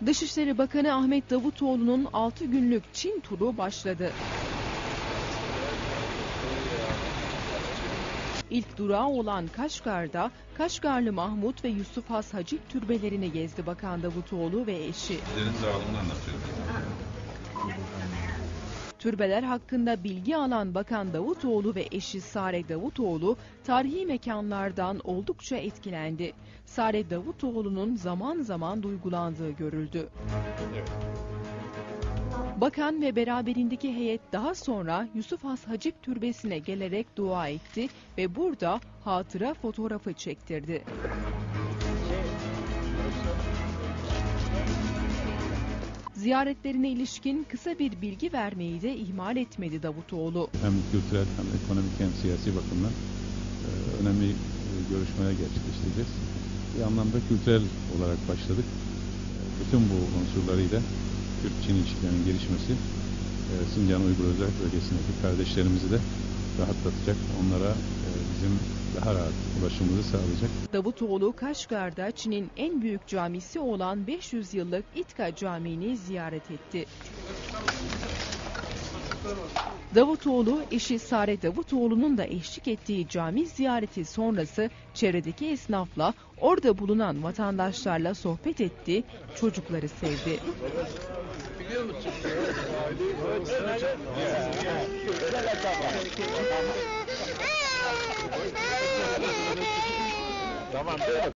Dışişleri Bakanı Ahmet Davutoğlu'nun 6 günlük Çin turu başladı. İlk durağı olan Kaşgar'da Kaşgarlı Mahmut ve Yusuf Has Hacip türbelerini gezdi Bakan Davutoğlu ve eşi. Deniz dağılımını anlatıyor. Türbeler hakkında bilgi alan Bakan Davutoğlu ve eşi Sare Davutoğlu tarihi mekanlardan oldukça etkilendi. Sare Davutoğlu'nun zaman zaman duygulandığı görüldü. Bakan ve beraberindeki heyet daha sonra Yusuf Has Hacip Türbesi'ne gelerek dua etti ve burada hatıra fotoğrafı çektirdi. Ziyaretlerine ilişkin kısa bir bilgi vermeyi de ihmal etmedi Davutoğlu. Hem kültürel hem ekonomik hem siyasi bakımdan önemli görüşmeler gerçekleştireceğiz. Bir anlamda kültürel olarak başladık. Bütün bu unsurlarıyla Türk-Çin ilişkilerinin gelişmesi Sincan Uygur Özerk Bölgesi'ndeki kardeşlerimizi de rahatlatacak, onlara bizim daha rahat ulaşımımızı sağlayacak. Davutoğlu Kaşgar'da Çin'in en büyük camisi olan 500 yıllık İtka Camii'ni ziyaret etti. Davutoğlu, eşi Sare Davutoğlu'nun da eşlik ettiği cami ziyareti sonrası çevredeki esnafla, orada bulunan vatandaşlarla sohbet etti, çocukları sevdi. Biliyor musun? Tamam.